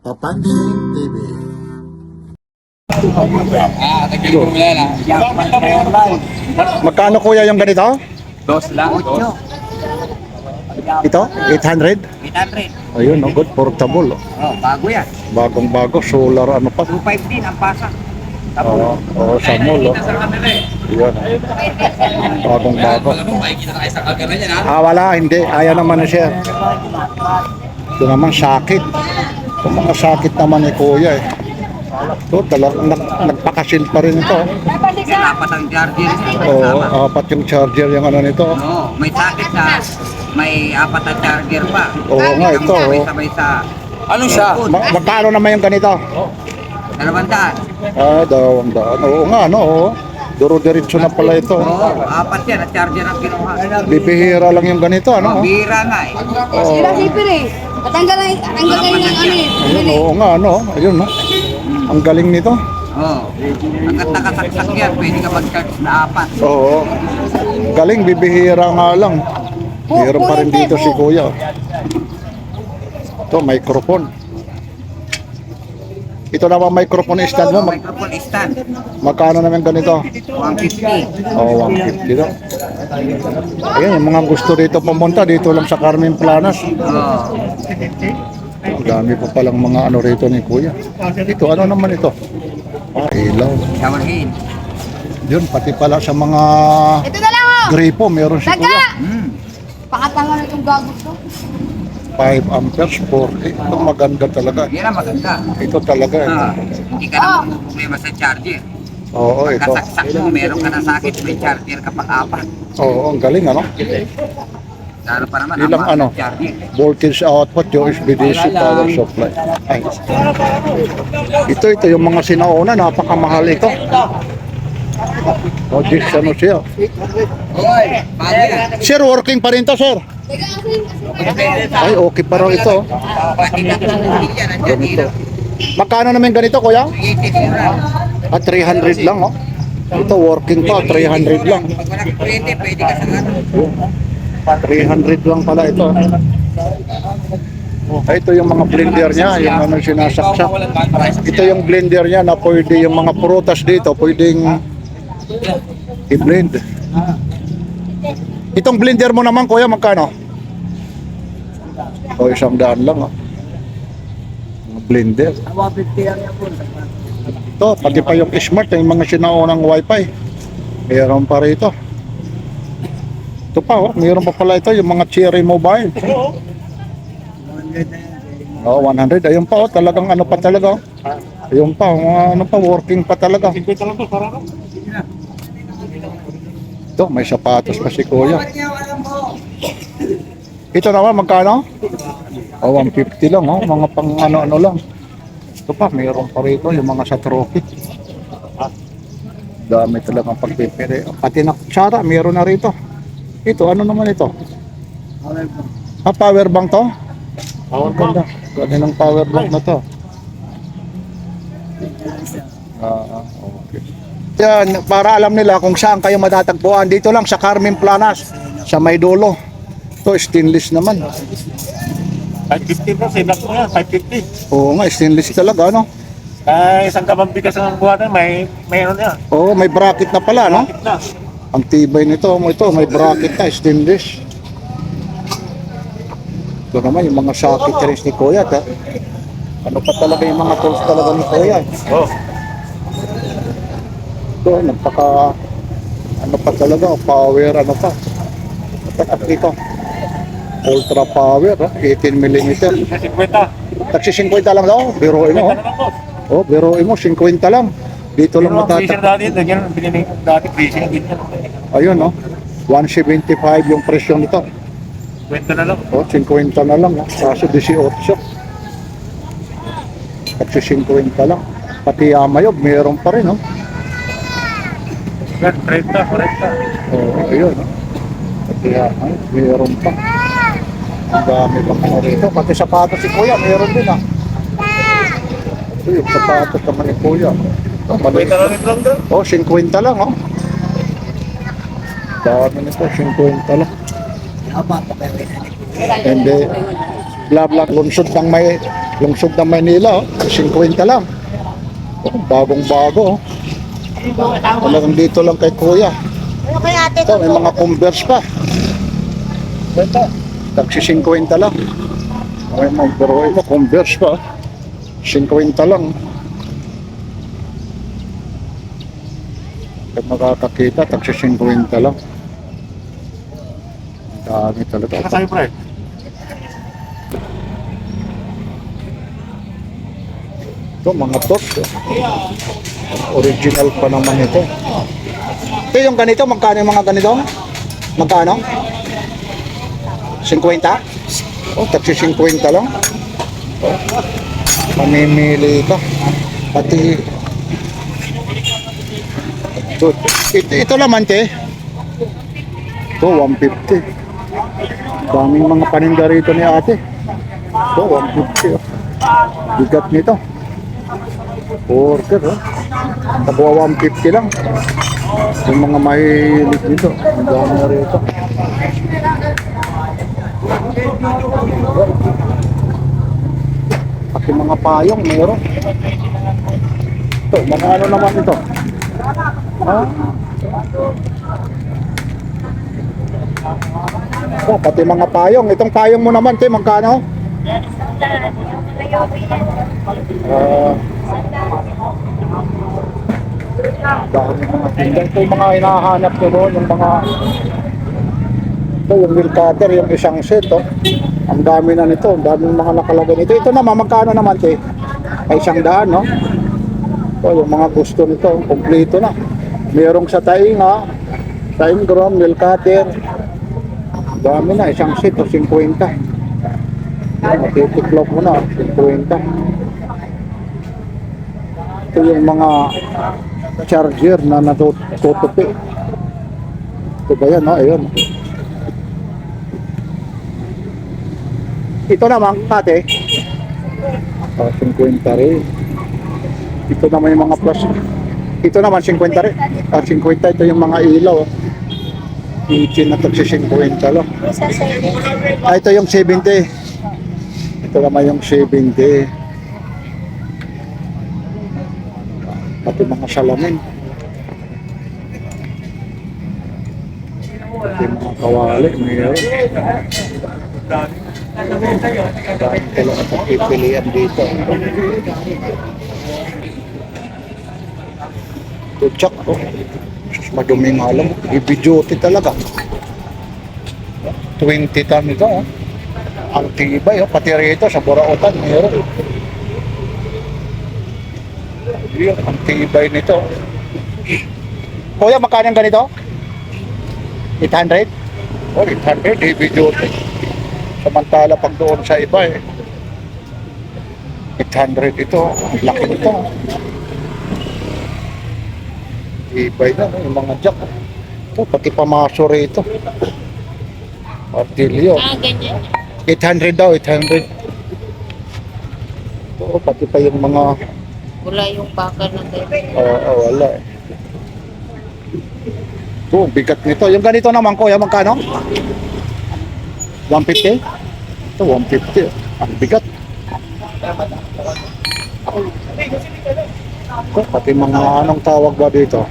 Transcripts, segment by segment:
Papansin TV. Magkano kuya yung ganito? Dos lang. Dos. Ito? 800? 800. Ayun, no, good, portable. Oh, bago yan. Bagong bago, solar ano pa. 2.5 din ang pasa. Oo, sa mall. Ayun. Bagong bago. Wala, hindi. Ayaw naman ni sir. Ito naman, sakit. Ito mga sakit naman ni kuya eh. Ito, talagang nagpakasil pa rin ito. Yan, apat ang charger niya. Oo, apat yung charger yung ano nito. Oo, may sakit sa may apat na charger pa. Oo nga, ito. Sabay-sabay sa Ano siya? Magkano naman yung ganito? 200. 200. Oo nga, no? Oo. Duro-diretso na pala ito. Oo, apat yan na charger ang kinuha. Bibihira lang yung ganito, ano? Bira nga eh. Oo. Sila sipir eh. Matanggal na yung ano eh. Ayun, oo nga, no? Ayun, no? Ang galing nito. Oo. Hanggat nakasaksak yan, pwede ka mag-charge na apat. Oo. Galing, bibihira nga lang. Meron pa rin dito si kuya. Ito, microphone. Ito naman microphone stand mo. Microphone stand. Magkano naman ganito? 150. Oo, 150 daw. Ayan, yung mga gusto dito pumunta, dito lang sa Carmen Planas. Oo. Ang dami pa palang mga ano rito ni kuya. Ito, ano naman ito? Ilaw. Shower head. Yun, pati pala sa mga Ito na lang oh. gripo, meron si Daga! kuya. Pakatanga na itong gago ko. 5 amperes, 40. Ito maganda talaga. Yan ang maganda. Ito talaga. Hindi ka na problema sa charger. Oo, ito. Kasaksak mo, meron ka na sakit, may charger ka pang apat. Oo, ang galing ano. Lalo pa naman, Ilang ang ano? charger. Voltage output, USB DC power supply. Ay. Ito yung mga sinauna, napakamahal ito. O, this ano siya. Hoy, bago yan. Sir, working pa rin to, sir. Teka, asin. Ay, okay pa raw ito. Pati na ito, yan, andyan Ganito. dito. Magkano naman ganito, kuya? 80 lang. At 300 lang, oh. Ito, working pa, 300 lang. Pag walang kuryente, pwede ka sa ano. 300 lang pala ito. Ay, ito yung mga blender niya, yung ano sinasaksak. Ito yung blender niya na pwede yung mga prutas dito, pwedeng i-blend. Itong blender mo naman, kuya, magkano? O, 100 lang, oh. Mga blender. Ito, pati pa yung smart, yung mga sinaunang wifi. Meron pa rito. Ito pa, oh, mayroon pa pala ito, yung mga Cherry Mobile. Oh, 100. Ayun pa, oh, talagang ano pa talaga. Oh. Ayun pa, ano pa, working pa talaga. Ito, may sapatos pa si kuya. Ito naman, magkano? Oh, 150 lang, oh, mga pang ano-ano lang. Ito pa, mayroon pa rito, yung mga sa trophy. Dami talagang pagpipili. Pati na kutsara, mayroon na rito. Ito, ano naman ito? Power bank to? Power bank. Ganda ng power bank na to. Okay. Yan, para alam nila kung saan kayo matatagpuan. Dito lang sa Carmen Planas, sa Maydulo. Ito, stainless naman. 550 bro, save mo yan, 550. Oo nga, stainless talaga, no? Isang kabang bigas ng buwan may ano yan. Oo, may bracket na pala, no? Na. Ang tibay nito, ito, may bracket na, stainless. Ito naman, yung mga socket rin ni Kuya. Ano pa talaga yung mga tools talaga ni Kuya. Oh. Ito, nagpaka, ano pa talaga, power, ano pa. At dito, ultra power, 18mm. 50. Taksi 50 lang daw, biruin mo. Oh, biruin mo, 50 lang. Dito lang Freezer matatak. dati, ganyan, binili dati freezer, ganyan. Ayun, no? 175 yung presyo nito. Kwenta na lang. Oh, 50 na lang. Oh. Kaso 18. Kasi 50 lang. Pati Yamayog, mayroon pa rin. Oh. 30, 40. Oh, ayun. Oh. Pati Yamayog, mayroon pa. Ang dami pa kanya rito. Pati sapatos si Kuya, mayroon din. Ito yung sapatos naman ni Kuya. Kwenta na rin lang doon. Oh, 50 lang. Oh. Dami nito, 50 lang. Hindi. Bla bla, lungsod ng Maynila, oh. 50 lang. Oh, bagong bago. Oh. Talagang dito lang kay Kuya. Ano kaya ate? Ito, may mga Converse pa. Ito, tagsi 50 lang. May mga pero ito, Converse pa. 50 lang. Pag makakakita, tagsi 50 lang. Dami talaga. Ano sa'yo, pre? Ito, mga top. Original pa naman ito. Ito yung ganito, magkano yung mga ganito? Magkano? 50? Oh, taksi 50 lang. Oh, mamimili ka. Pati ito naman, te. Ito, 150. Daming mga paninda rito ni ate. Ito, 150. Oh. Bigat nito. Order, oh. Tabuha 150 lang. Yung mga mahilig dito. Ang dami na rito. Pati mga payong meron. Ito, mga ano naman ito? Ha? Oh, pati mga payong. Itong payong mo naman, te, magkano? Dahil mga tinda. Ito yung mga hinahanap ko doon, yung mga ito, yung wheel cutter, yung isang set, oh. Ang dami na nito, ang dami mga nakalagay nito. Ito naman, magkano naman, te? Ay 100, no? Ito, yung mga gusto nito, kompleto na. Merong sa tainga, taing grom, wheel cutter. Dami na, isang set, oh, 50. Matitiklop mo na, 50. Ito yung mga charger na natutupi. Ito ba yan, no? Ayun. Ito naman, ate. 50 rin. Ito naman yung mga plus. Ito naman, 50 rin. 50, ito yung mga ilaw. Itin na ito si 50 lang. Ito yung 70. Ito naman yung 70. Pati mga salamin. Pati mga kawali. Mayroon. Dahil talaga sa pipilian dito. Ito, tsak, oh. Maduming alam. Ibiduty talaga. 20 ton ito, oh. Ang tibay, oh. Pati rito sa Burautan, mayroon. Yun, ang tibay nito. Kuya, magkano yung ganito? 800? Oh, 800, heavy duty. Samantala pag doon sa iba, 800 ito. Ang laki nito. Tibay na, no? Yung mga jack. Ito, pati pamaso rito. Martilyo. Ganyan. 800 daw, 800. Ito, pati pa yung mga Wala yung baka na ganyan. wala eh. Ito, bigat nito. Yung ganito naman, kuya, magkano? 150? Ito, 150. Ang bigat. Ito, pati mga anong tawag ba dito?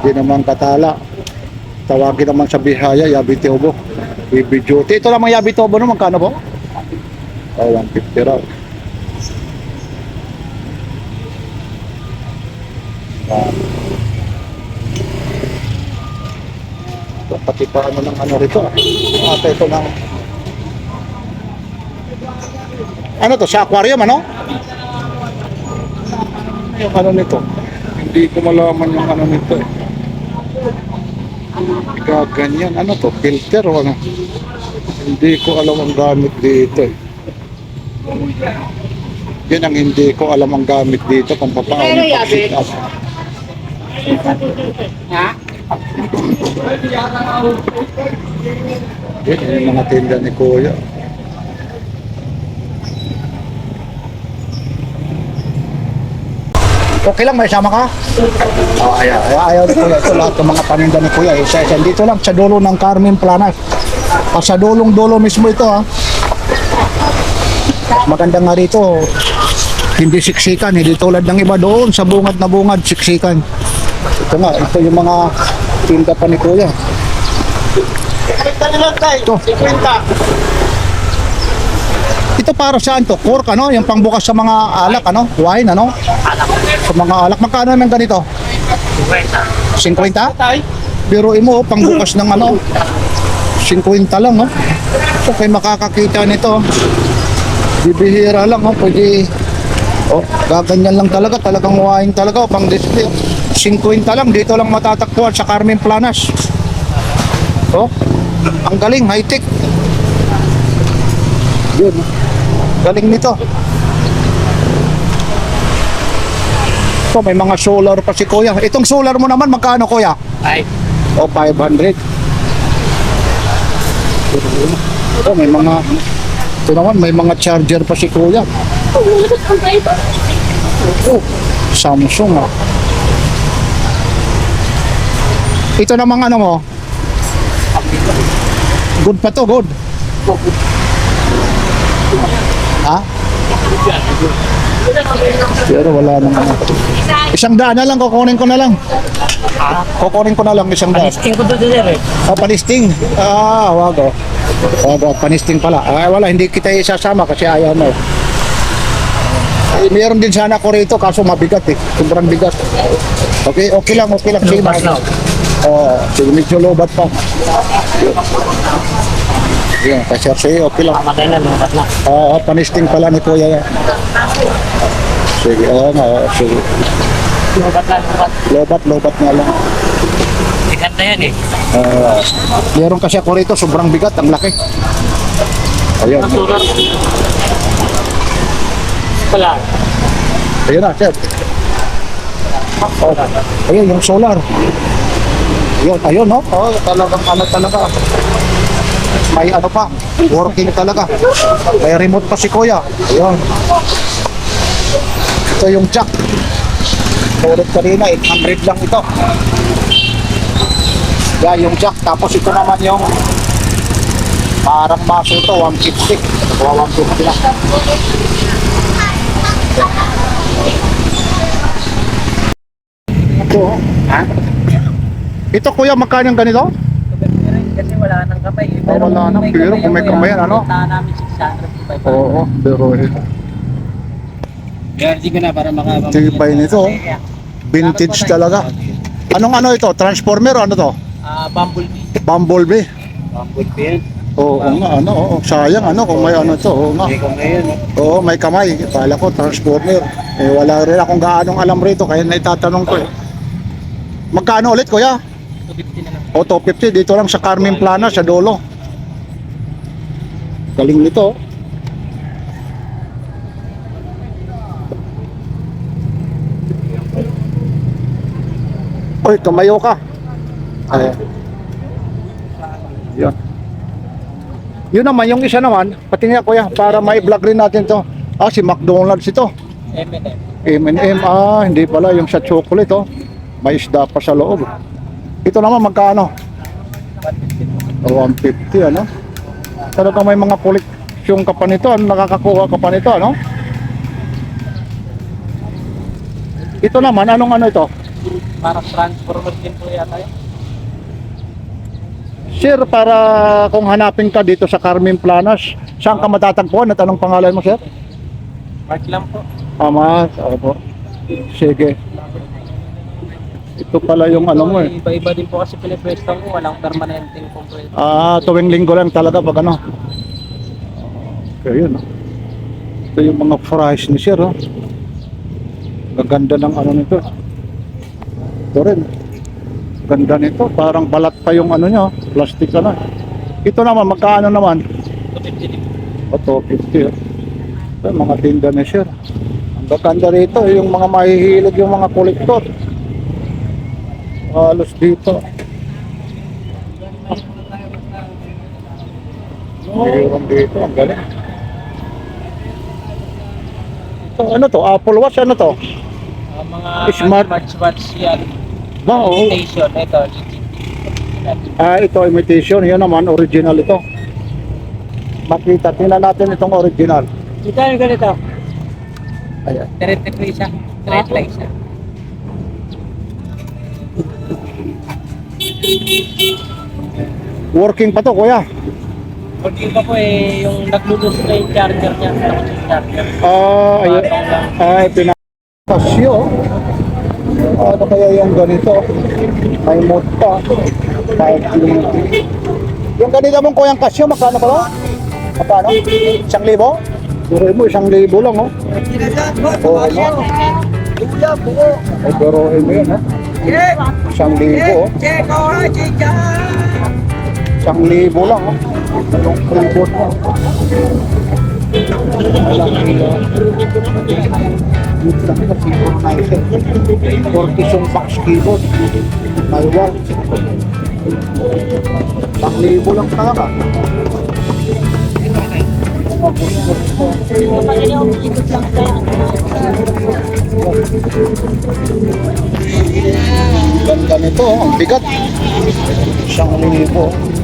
Hindi naman katala. Tawagin naman sa Bihaya, Yabitobo. Ibiduty. Ito naman Yabitobo no, magkano po? 150 raw. Ito, pati pa ano ng ano rito. Ata ito ng ano to, sa aquarium ano? Yung ano nito. Hindi ko malaman yung ano nito eh. Gaganyan. Ano to? Filter o ano? Hindi ko alam ang gamit dito eh. Yan ang hindi ko alam ang gamit dito kung paano pag-sit up. Ha? Yan yung mga tinda ni Kuya. Okay lang, may sama ka? Ayaw ni Kuya. Ito lahat ng mga paninda ni Kuya. Isa-isa. Dito lang sa dulo ng Carmen Planas. Sa dulong-dulo mismo ito ha. Maganda nga rito. Hindi siksikan, hindi tulad ng iba doon sa bungad na bungad, siksikan. Ito nga, ito yung mga tinda pa ni Kuya. Ito. Ito para saan to? Cork ano? Yung pangbukas sa mga alak ano? Wine ano? Sa mga alak. Magkano naman ganito? 50? Pero mo, pangbukas ng ano? 50 lang no? So kayo makakakita nito. Bibihira lang no? Pwede. Oh, gaganyan lang talaga. Talagang wine talaga. Oh, pang display. 50 lang. Dito lang matatagpuan sa Carmen Planas. Oh, ang galing. High-tech. Yun. Galing nito. So, may mga solar pa si Kuya. Itong solar mo naman, magkano Kuya? 5. O, 500. So, may mga... Ito naman, may mga charger pa si Kuya. Oh, Samsung ah. Ito namang ano mo? Good pa to, good. Ha? Pero wala naman. 100 na lang, kukunin ko na lang. Kukunin ko na lang 100. Panisting ko doon sir eh. Panisting. Wag oh. Wag, panisting pala. Wala, hindi kita isasama kasi ayaw mo. Meron din sana ako rito kaso mabigat eh. Sobrang bigat. Okay, okay lang. Sige, sige, medyo lobat pa. Yun, kasi sa'yo, okay lang. Matay na, lumat na. Panisting pala ni Kuya yan. Sige, sige. Lumat na, lumat. Lobat nga lang. Sikat na yan eh. Meron kasi ako rito, sobrang bigat, ang laki. Ayun. Wala. Ayun na, sir. Ayun, yung solar. Ayun, no? Talagang ano talaga. May ano pa, working talaga. May remote pa si Kuya. Ayun. Ito yung jack. Ulit kanina, 800 lang ito. Yan yung jack. Tapos ito naman yung parang baso ito, 150. Nakuha 150 lang. Ito, ha? Ito Kuya, magkano yung ganito? Kasi wala nang kamay eh. Wala nang, pero kung may kamay yan, ano? Puntahan namin 600. Oo, pero Gardi ko na para makabang. tibay nito. Vintage talaga. Anong ano ito? Transformer o ano to? Bumblebee. Bumblebee. Bumblebee yan. Oo nga, ano, sayang ano kung may ano to. Oo nga. May kamay yan. Oo, may kamay. Kala ko transformer. Wala rin akong gaanong alam rito kaya naitatanong ko eh. Magkano ulit Kuya? 250 na lang. O, 250 dito lang sa Carmen Plana sa dulo. Galing nito. Oy, tumayo ka. Ay. Yun. Yun naman, yung isa naman, pati nga Kuya, para mai-vlog rin natin to. Si McDonald's ito. M&M. M&M, hindi pala yung sa chocolate oh. May isda pa sa loob. Ito naman magkano? 150 ano? Talagang may mga koleksyon ka pa nito, nakakakuha ka pa nito ano? Ito naman, anong ano ito? Para transformer din po yata yun. Sir, para kung hanapin ka dito sa Carmen Planas, saan ka matatagpuan at anong pangalan mo sir? Mark lang po. Opo. Sige. Ito pala yung ano mo eh. Iba-iba din po kasi pinipwestong ko. Walang permanenteng complete. Tuwing linggo lang talaga pag ano. Okay, yun. Ito yung mga fries ni sir. Gaganda ng ano nito. Ito rin. Ganda nito. Parang balat pa yung ano nyo. Plastic na. Ito naman, magkaano naman? 250 din. 250. Ito, mga tinda ni sir. Ang gaganda rito, yung mga mahihilig yung mga kolektor. Halos dito. Mayroon dito, ang galing. Ito, ano to? Apple Watch, ano to? Mga Smart. smartwatch yan. Oo. Station, ito. Ito imitation, yun naman original ito. Makita, tingnan natin itong original. Ito yung ganito. Ayan. Direct siya. Direct lang siya. Working pa to, kuya. Pag iba po yung naglulus na yung charger niya. Tapos yung charger. Ayun. Ay, pinakasyo. Ano kaya yung ganito? May mode pa. 520. Yung ganito mong kuyang kasyo, magkano pa lang? Magkano? 1,000? Pero mo, 1,000 lang, oh. Oo, mo. Ay, pero mo yun, ha? 1,000, oh. 1,000 lang, oh. Anong keyboard mo? Fortison box keyboard. Maywal. 1,000 lang talaga. Ganda nito, ang bigat. 1,000.